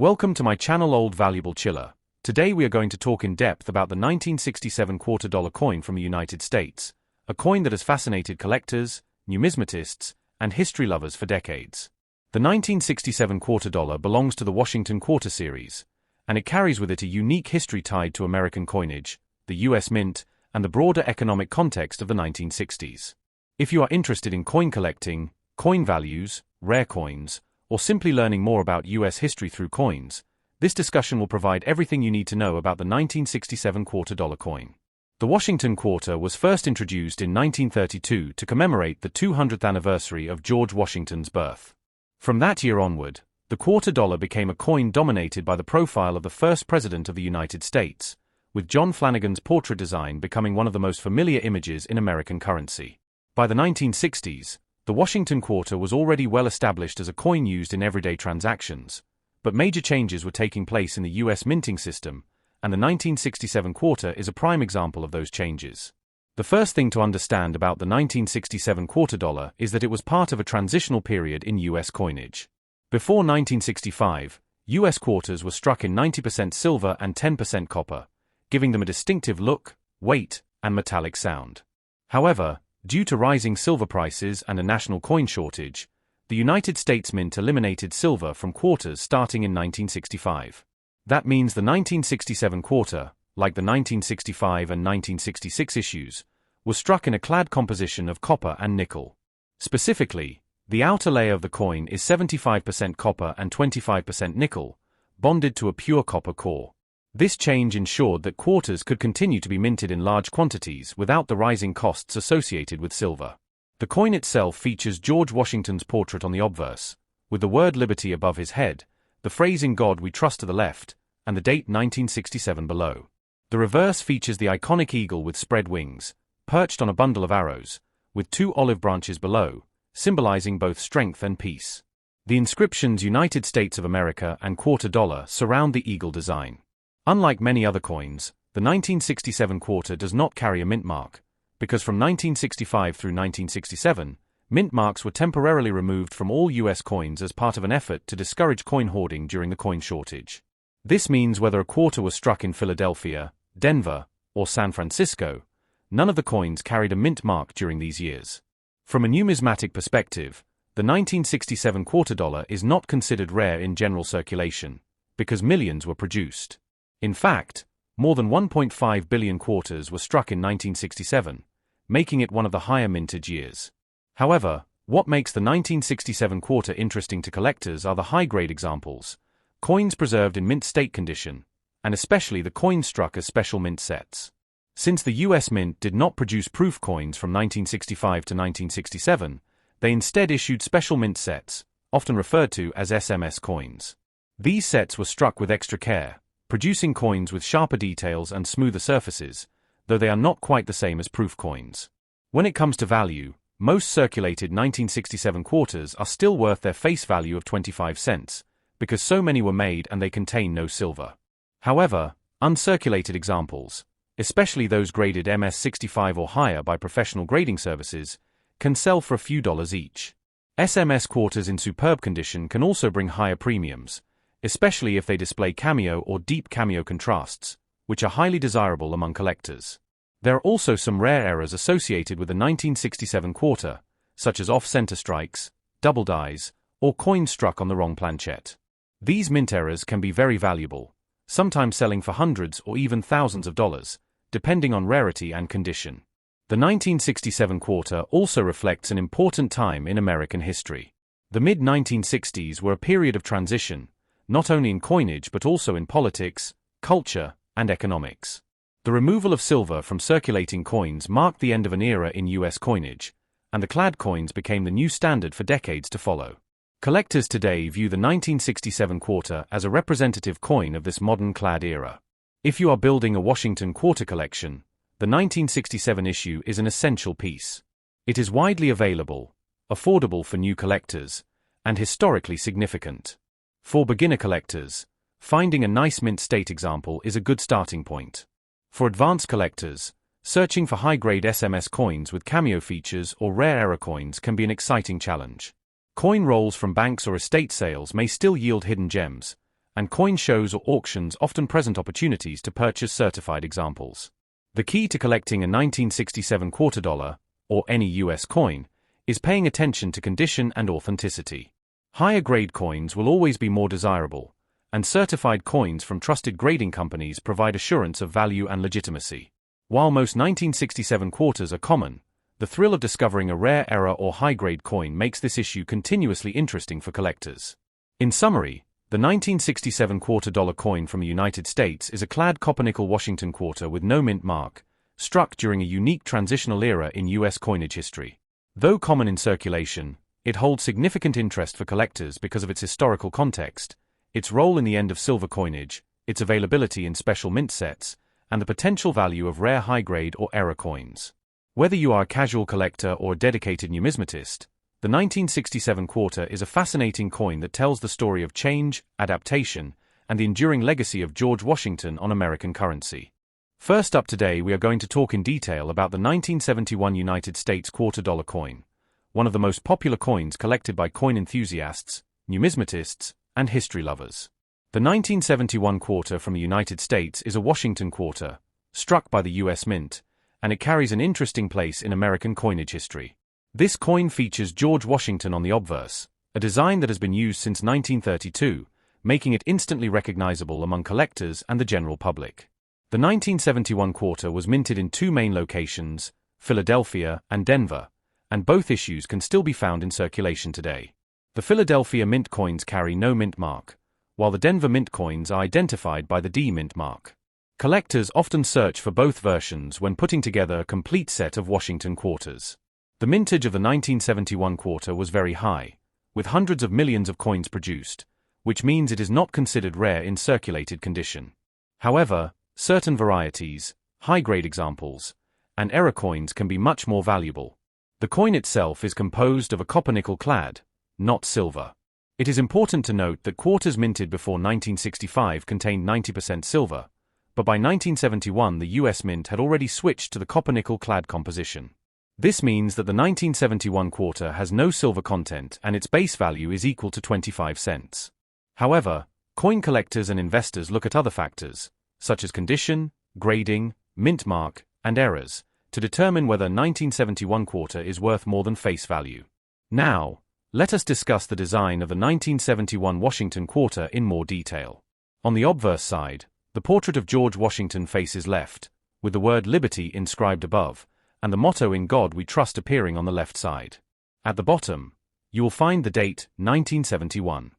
Welcome to my channel Old Valuable Chiller. Today we are going to talk in depth about the 1967 $2 coin from the United States, a coin that has fascinated collectors, numismatists, and history lovers for decades. The 1967 $2 belongs to the Washington Quarter series, and it carries with it a unique history tied to American coinage, the US Mint, and the broader economic context of the 1960s. If you are interested in coin collecting, coin values, rare coins, or simply learning more about US history through coins, this discussion will provide everything you need to know about the 1967 $2 coin. The Washington Quarter was first introduced in 1932 to commemorate the 200th anniversary of George Washington's birth. From that year onward, the $2 became a coin dominated by the profile of the first president of the United States, with John Flanagan's portrait design becoming one of the most familiar images in American currency. By the 1960s, the Washington Quarter was already well established as a coin used in everyday transactions, but major changes were taking place in the US minting system, and the 1967 quarter is a prime example of those changes. The first thing to understand about the 1967 $2 is that it was part of a transitional period in US coinage. Before 1965, US quarters were struck in 90% silver and 10% copper, giving them a distinctive look, weight, and metallic sound. However, due to rising silver prices and a national coin shortage, the United States Mint eliminated silver from quarters starting in 1965. That means the 1967 quarter, like the 1965 and 1966 issues, was struck in a clad composition of copper and nickel. Specifically, the outer layer of the coin is 75% copper and 25% nickel, bonded to a pure copper core. This change ensured that quarters could continue to be minted in large quantities without the rising costs associated with silver. The coin itself features George Washington's portrait on the obverse, with the word Liberty above his head, the phrase "In God We Trust" to the left, and the date 1967 below. The reverse features the iconic eagle with spread wings, perched on a bundle of arrows, with two olive branches below, symbolizing both strength and peace. The inscriptions United States of America and $2 surround the eagle design. Unlike many other coins, the 1967 quarter does not carry a mint mark, because from 1965 through 1967, mint marks were temporarily removed from all US coins as part of an effort to discourage coin hoarding during the coin shortage. This means whether a quarter was struck in Philadelphia, Denver, or San Francisco, none of the coins carried a mint mark during these years. From a numismatic perspective, the 1967 $2 is not considered rare in general circulation, because millions were produced. In fact, more than 1.5 billion quarters were struck in 1967, making it one of the higher mintage years. However, what makes the 1967 quarter interesting to collectors are the high-grade examples, coins preserved in mint state condition, and especially the coins struck as special mint sets. Since the US Mint did not produce proof coins from 1965 to 1967, they instead issued special mint sets, often referred to as SMS coins. These sets were struck with extra care, producing coins with sharper details and smoother surfaces, though they are not quite the same as proof coins. When it comes to value, most circulated 1967 quarters are still worth their face value of 25 cents, because so many were made and they contain no silver. However, uncirculated examples, especially those graded MS-65 or higher by professional grading services, can sell for a few dollars each. SMS quarters in superb condition can also bring higher premiums, especially if they display cameo or deep cameo contrasts, which are highly desirable among collectors. There are also some rare errors associated with the 1967 quarter, such as off-center strikes, double dies, or coins struck on the wrong planchette. These mint errors can be very valuable, sometimes selling for hundreds or even thousands of dollars, depending on rarity and condition. The 1967 quarter also reflects an important time in American history. The mid-1960s were a period of transition, not only in coinage but also in politics, culture, and economics. The removal of silver from circulating coins marked the end of an era in US coinage, and the clad coins became the new standard for decades to follow. Collectors today view the 1967 quarter as a representative coin of this modern clad era. If you are building a Washington quarter collection, the 1967 issue is an essential piece. It is widely available, affordable for new collectors, and historically significant. For beginner collectors, finding a nice mint state example is a good starting point. For advanced collectors, searching for high-grade SMS coins with cameo features or rare error coins can be an exciting challenge. Coin rolls from banks or estate sales may still yield hidden gems, and coin shows or auctions often present opportunities to purchase certified examples. The key to collecting a 1967 quarter dollar, or any US coin, is paying attention to condition and authenticity. Higher grade coins will always be more desirable, and certified coins from trusted grading companies provide assurance of value and legitimacy. While most 1967 quarters are common, the thrill of discovering a rare error or high-grade coin makes this issue continuously interesting for collectors. In summary, the 1967 quarter dollar coin from the United States is a clad copper-nickel Washington quarter with no mint mark, struck during a unique transitional era in U.S. coinage history. Though common in circulation, it holds significant interest for collectors because of its historical context, its role in the end of silver coinage, its availability in special mint sets, and the potential value of rare high-grade or error coins. Whether you are a casual collector or a dedicated numismatist, the 1967 quarter is a fascinating coin that tells the story of change, adaptation, and the enduring legacy of George Washington on American currency. First up today, we are going to talk in detail about the 1971 United States quarter dollar coin, one of the most popular coins collected by coin enthusiasts, numismatists, and history lovers. The 1971 quarter from the United States is a Washington quarter, struck by the U.S. Mint, and it carries an interesting place in American coinage history. This coin features George Washington on the obverse, a design that has been used since 1932, making it instantly recognizable among collectors and the general public. The 1971 quarter was minted in two main locations, Philadelphia and Denver, and both issues can still be found in circulation today. The Philadelphia mint coins carry no mint mark, while the Denver mint coins are identified by the D mint mark. Collectors often search for both versions when putting together a complete set of Washington quarters. The mintage of the 1971 quarter was very high, with hundreds of millions of coins produced, which means it is not considered rare in circulated condition. However, certain varieties, high-grade examples, and error coins can be much more valuable. The coin itself is composed of a copper-nickel clad, not silver. It is important to note that quarters minted before 1965 contained 90% silver, but by 1971 the US Mint had already switched to the copper-nickel clad composition. This means that the 1971 quarter has no silver content and its base value is equal to 25 cents. However, coin collectors and investors look at other factors, such as condition, grading, mint mark, and errors, to determine whether 1971 quarter is worth more than face value. Now, let us discuss the design of the 1971 Washington quarter in more detail. On the obverse side, the portrait of George Washington faces left, with the word Liberty inscribed above, and the motto "In God We Trust" appearing on the left side. At the bottom, you will find the date, 1971.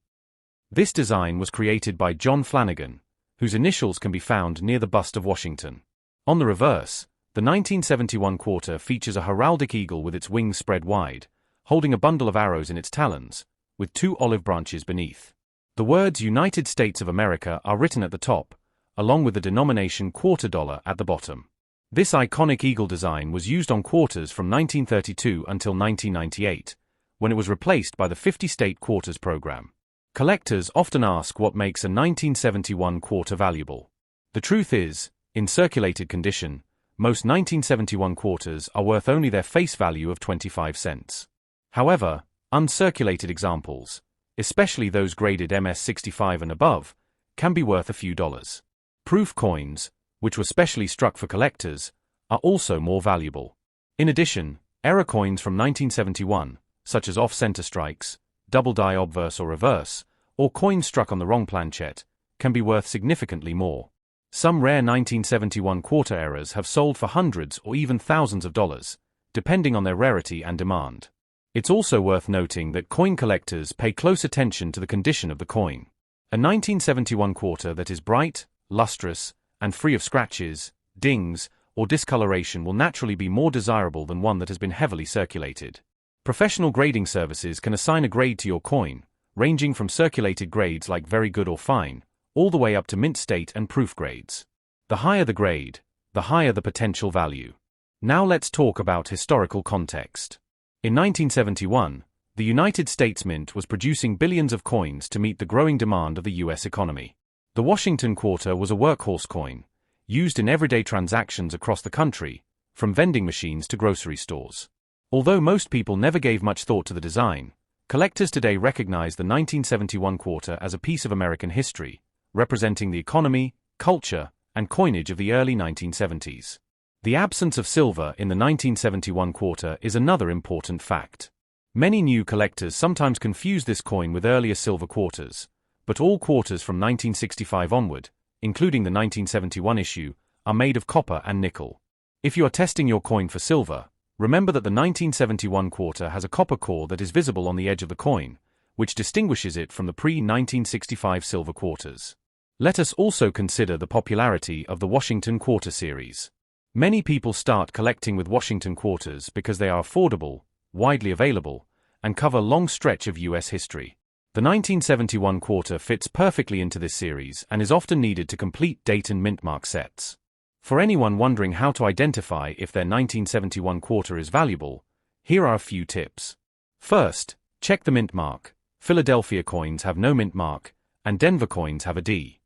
This design was created by John Flanagan, whose initials can be found near the bust of Washington. On the reverse, the 1971 quarter features a heraldic eagle with its wings spread wide, holding a bundle of arrows in its talons, with two olive branches beneath. The words United States of America are written at the top, along with the denomination quarter dollar at the bottom. This iconic eagle design was used on quarters from 1932 until 1998, when it was replaced by the 50-state quarters program. Collectors often ask what makes a 1971 quarter valuable. The truth is, in circulated condition, most 1971 quarters are worth only their face value of 25 cents. However, uncirculated examples, especially those graded MS-65 and above, can be worth a few dollars. Proof coins, which were specially struck for collectors, are also more valuable. In addition, error coins from 1971, such as off-center strikes, double die obverse or reverse, or coins struck on the wrong planchet, can be worth significantly more. Some rare 1971 quarter errors have sold for hundreds or even thousands of dollars, depending on their rarity and demand. It's also worth noting that coin collectors pay close attention to the condition of the coin. A 1971 quarter that is bright, lustrous, and free of scratches, dings, or discoloration will naturally be more desirable than one that has been heavily circulated. Professional grading services can assign a grade to your coin, ranging from circulated grades like very good or fine, all the way up to mint state and proof grades. The higher the grade, the higher the potential value. Now let's talk about historical context. In 1971, the United States Mint was producing billions of coins to meet the growing demand of the U.S. economy. The Washington quarter was a workhorse coin, used in everyday transactions across the country, from vending machines to grocery stores. Although most people never gave much thought to the design, collectors today recognize the 1971 quarter as a piece of American history, representing the economy, culture, and coinage of the early 1970s. The absence of silver in the 1971 quarter is another important fact. Many new collectors sometimes confuse this coin with earlier silver quarters, but all quarters from 1965 onward, including the 1971 issue, are made of copper and nickel. If you are testing your coin for silver, remember that the 1971 quarter has a copper core that is visible on the edge of the coin, which distinguishes it from the pre-1965 silver quarters. Let us also consider the popularity of the Washington Quarter series. Many people start collecting with Washington quarters because they are affordable, widely available, and cover a long stretch of U.S. history. The 1971 quarter fits perfectly into this series and is often needed to complete date and mint mark sets. For anyone wondering how to identify if their 1971 quarter is valuable, here are a few tips. First, check the mint mark. Philadelphia coins have no mint mark, and Denver coins have a D.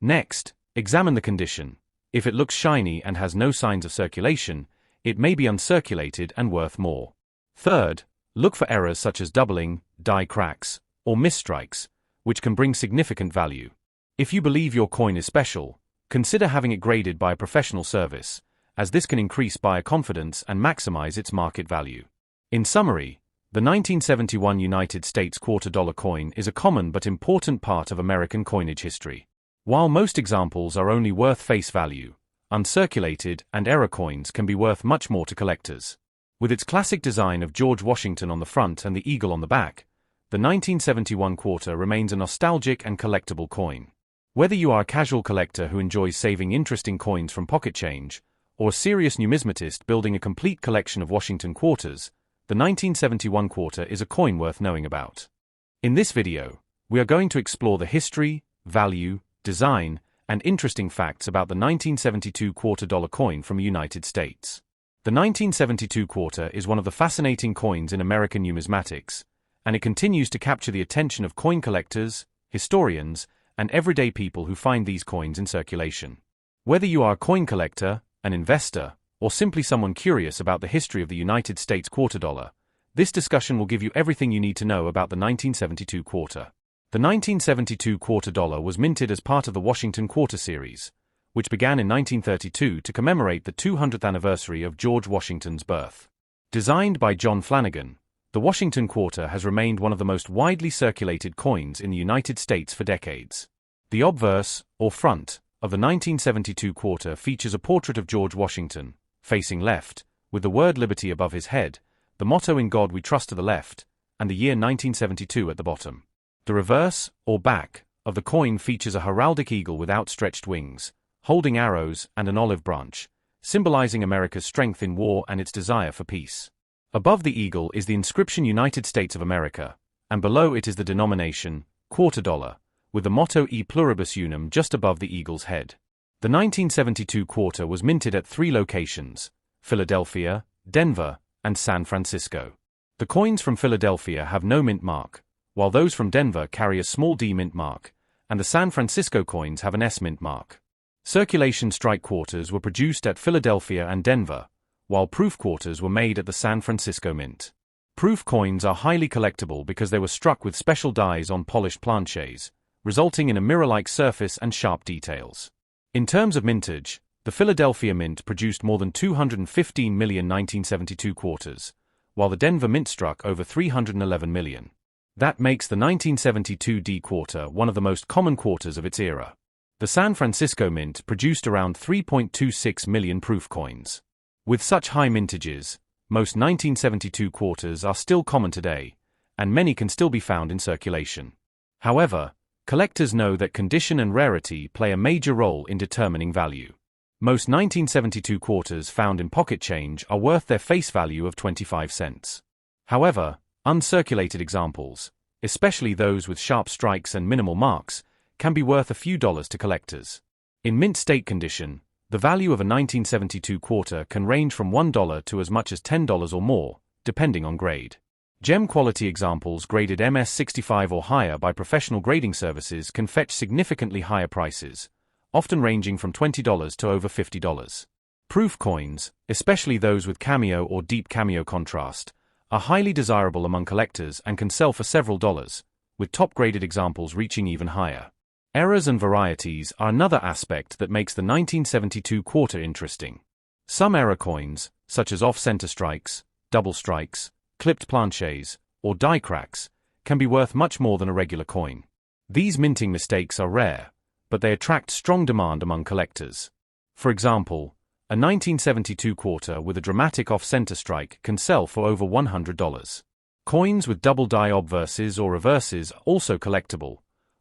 Next, examine the condition. If it looks shiny and has no signs of circulation, it may be uncirculated and worth more. Third, look for errors such as doubling, die cracks, or misstrikes, which can bring significant value. If you believe your coin is special, consider having it graded by a professional service, as this can increase buyer confidence and maximize its market value. In summary, the 1971 United States quarter-dollar coin is a common but important part of American coinage history. While most examples are only worth face value, uncirculated and error coins can be worth much more to collectors. With its classic design of George Washington on the front and the eagle on the back, the 1971 quarter remains a nostalgic and collectible coin. Whether you are a casual collector who enjoys saving interesting coins from pocket change, or a serious numismatist building a complete collection of Washington quarters, the 1971 quarter is a coin worth knowing about. In this video, we are going to explore the history, value, design, and interesting facts about the 1972 quarter-dollar coin from the United States. The 1972 quarter is one of the fascinating coins in American numismatics, and it continues to capture the attention of coin collectors, historians, and everyday people who find these coins in circulation. Whether you are a coin collector, an investor, or simply someone curious about the history of the United States quarter dollar, this discussion will give you everything you need to know about the 1972 quarter. The 1972 quarter dollar was minted as part of the Washington Quarter series, which began in 1932 to commemorate the 200th anniversary of George Washington's birth. Designed by John Flanagan, the Washington Quarter has remained one of the most widely circulated coins in the United States for decades. The obverse, or front, of the 1972 quarter features a portrait of George Washington, facing left, with the word liberty above his head, the motto "In God We Trust" to the left, and the year 1972 at the bottom. The reverse, or back, of the coin features a heraldic eagle with outstretched wings, holding arrows and an olive branch, symbolizing America's strength in war and its desire for peace. Above the eagle is the inscription United States of America, and below it is the denomination, quarter dollar, with the motto E pluribus unum just above the eagle's head. The 1972 quarter was minted at 3 locations: Philadelphia, Denver, and San Francisco. The coins from Philadelphia have no mint mark, while those from Denver carry a small D mint mark, and the San Francisco coins have an S mint mark. Circulation strike quarters were produced at Philadelphia and Denver, while proof quarters were made at the San Francisco Mint. Proof coins are highly collectible because they were struck with special dies on polished planchets, resulting in a mirror-like surface and sharp details. In terms of mintage, the Philadelphia Mint produced more than 215 million 1972 quarters, while the Denver Mint struck over 311 million. That makes the 1972 D quarter one of the most common quarters of its era. The San Francisco Mint produced around 3.26 million proof coins. With such high mintages, most 1972 quarters are still common today, and many can still be found in circulation. However, collectors know that condition and rarity play a major role in determining value. Most 1972 quarters found in pocket change are worth their face value of 25 cents. However, uncirculated examples, especially those with sharp strikes and minimal marks, can be worth a few dollars to collectors. In mint state condition, the value of a 1972 quarter can range from $1 to as much as $10 or more, depending on grade. Gem quality examples graded MS65 or higher by professional grading services can fetch significantly higher prices, often ranging from $20 to over $50. Proof coins, especially those with cameo or deep cameo contrast, are highly desirable among collectors and can sell for several dollars, with top-graded examples reaching even higher. Errors and varieties are another aspect that makes the 1972 quarter interesting. Some error coins, such as off-center strikes, double strikes, clipped planchets, or die cracks, can be worth much more than a regular coin. These minting mistakes are rare, but they attract strong demand among collectors. For example, a 1972 quarter with a dramatic off-center strike can sell for over $100. Coins with double die obverses or reverses are also collectible,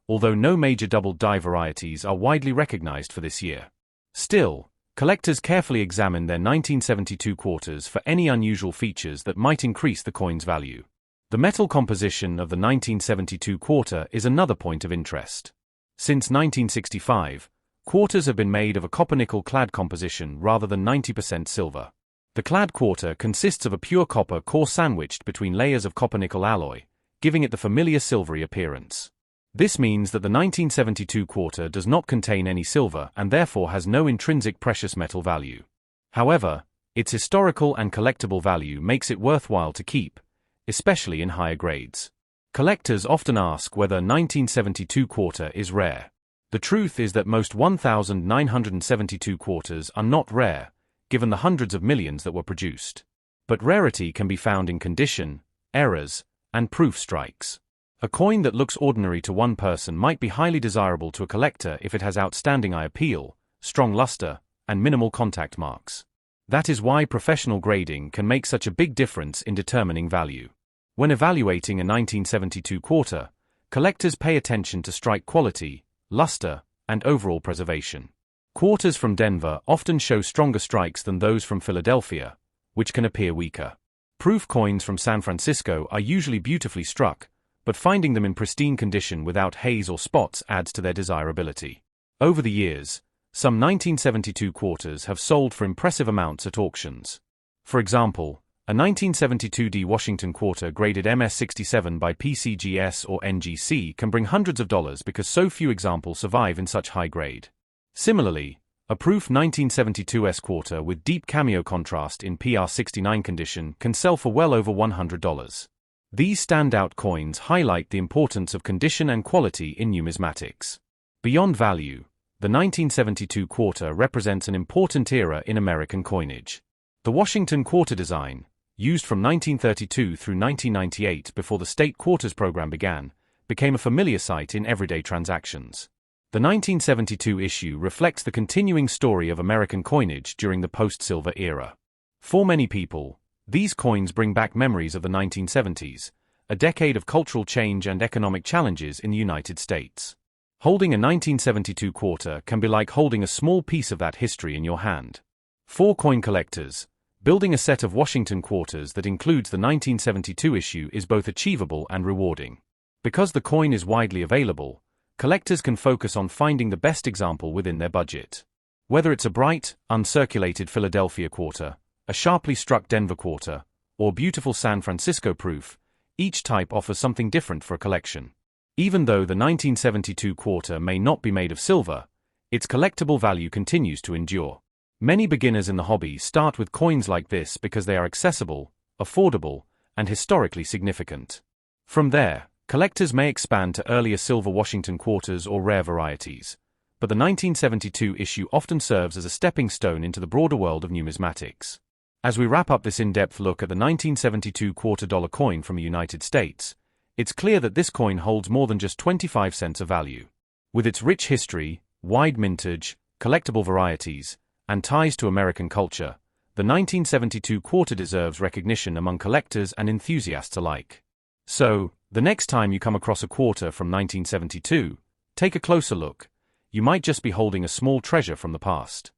although no major double die varieties are widely recognized for this year. Still, collectors carefully examine their 1972 quarters for any unusual features that might increase the coin's value. The metal composition of the 1972 quarter is another point of interest. Since 1965, quarters have been made of a copper-nickel clad composition rather than 90% silver. The clad quarter consists of a pure copper core sandwiched between layers of copper-nickel alloy, giving it the familiar silvery appearance. This means that the 1972 quarter does not contain any silver and therefore has no intrinsic precious metal value. However, its historical and collectible value makes it worthwhile to keep, especially in higher grades. Collectors often ask whether 1972 quarter is rare. The truth is that most 1972 quarters are not rare, given the hundreds of millions that were produced. But rarity can be found in condition, errors, and proof strikes. A coin that looks ordinary to one person might be highly desirable to a collector if it has outstanding eye appeal, strong luster, and minimal contact marks. That is why professional grading can make such a big difference in determining value. When evaluating a 1972 quarter, collectors pay attention to strike quality, luster, and overall preservation. Quarters from Denver often show stronger strikes than those from Philadelphia, which can appear weaker. Proof coins from San Francisco are usually beautifully struck, but finding them in pristine condition without haze or spots adds to their desirability. Over the years, some 1972 quarters have sold for impressive amounts at auctions. For example, a 1972 D Washington quarter graded MS67 by PCGS or NGC can bring hundreds of dollars because so few examples survive in such high grade. Similarly, a proof 1972 S quarter with deep cameo contrast in PR69 condition can sell for well over $100. These standout coins highlight the importance of condition and quality in numismatics. Beyond value, the 1972 quarter represents an important era in American coinage. The Washington quarter design, used from 1932 through 1998 before the state quarters program began, became a familiar sight in everyday transactions. The 1972 issue reflects the continuing story of American coinage during the post-silver era. For many people, these coins bring back memories of the 1970s, a decade of cultural change and economic challenges in the United States. Holding a 1972 quarter can be like holding a small piece of that history in your hand. For coin collectors, building a set of Washington quarters that includes the 1972 issue is both achievable and rewarding. Because the coin is widely available, collectors can focus on finding the best example within their budget. Whether it's a bright, uncirculated Philadelphia quarter, a sharply struck Denver quarter, or beautiful San Francisco proof, each type offers something different for a collection. Even though the 1972 quarter may not be made of silver, its collectible value continues to endure. Many beginners in the hobby start with coins like this because they are accessible, affordable, and historically significant. From there, collectors may expand to earlier silver Washington quarters or rare varieties, but the 1972 issue often serves as a stepping stone into the broader world of numismatics. As we wrap up this in-depth look at the 1972 quarter-dollar coin from the United States, it's clear that this coin holds more than just 25 cents of value. With its rich history, wide mintage, collectible varieties, and ties to American culture, the 1972 quarter deserves recognition among collectors and enthusiasts alike. So, the next time you come across a quarter from 1972, take a closer look. You might just be holding a small treasure from the past.